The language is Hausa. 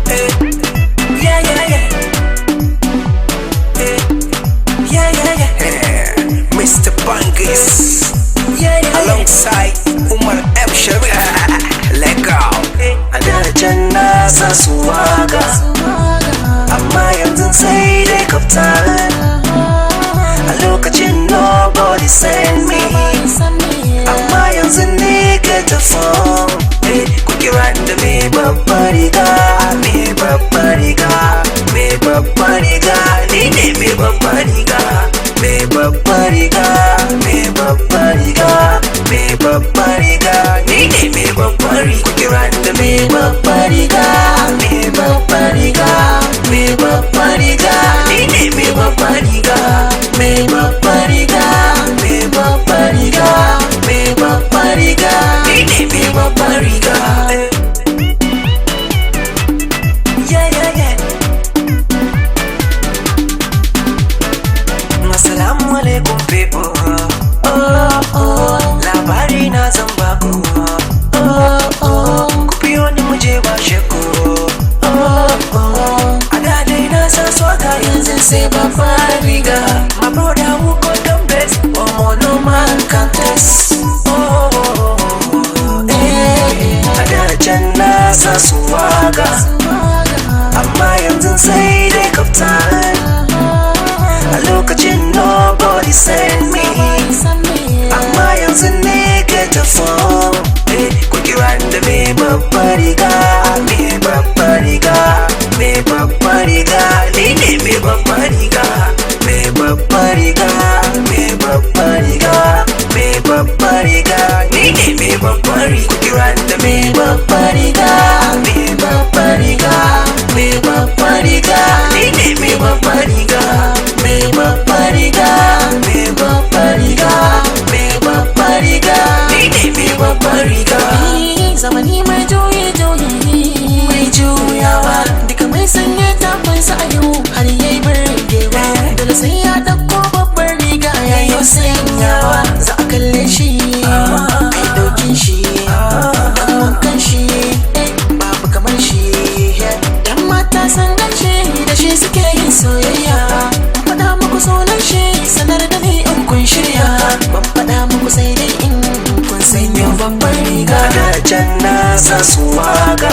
Yeah, yeah, yeah. Yeah, yeah, yeah. Mr. Bangis. Yeah, yeah, alongside Umar M. Sharif. Let go. A da can na sa su waka, amma yanzu sai dai kaftan. A lokacin nobody send me, amma yanzu ne ke ta phone. Ku kira da me babbar riga, me babbar riga, me babbar riga. Ni ne me babbar riga, me babbar riga, me babbar riga, me babbar riga. Ni ne me babbar riga. Ku kira da me babbar riga, me babbar riga, me babbar riga. Ni ne me babbar riga, me babbar riga, me babbar riga, me babbar riga. Ni ne me babbar riga. Yeah, yeah, yeah. Assalamu alaikum people. Oh, oh, labari na zan baku. Oh, oh, ku biyo ni mu je ba shakku. Oh, oh, a da dai na san swagga yanzu sai babbar riga. My brother who got them best, one more no man can test. Oh, oh, oh, a da can na san swagga, amma yanzu sai dai kaftan. A lokacin nobody send me, amma yanzu ne ke ta phone. Ku kira da me babbar riga, me babbar riga, me babbar riga. Ni ne me babbar riga, me babbar riga, me babbar riga, me babbar riga. Ni ne me babbar riga. Ku kira da me babbar riga, me babbar riga, me babbar riga. Ni ne me babbar riga, me babbar riga, me babbar riga, me babbar riga. Ni ne me babbar riga. Zamani mai juye-juye mai juyawa, duka mai sanya tafinsa a yau har yayi burgewa. Dole sai ya dauko babbar riga yayi sanyawa. Za a kalle shi mai daukin shi, dan wankan shi babu kamar shi. Dan mata san ganshe da shi suke yin soyayya. Ban faɗa muku sunan shi, sanar da ni in kun shirya. Ban faɗa muku sai dai in kun sanya babbar riga. Da can na sa su waka,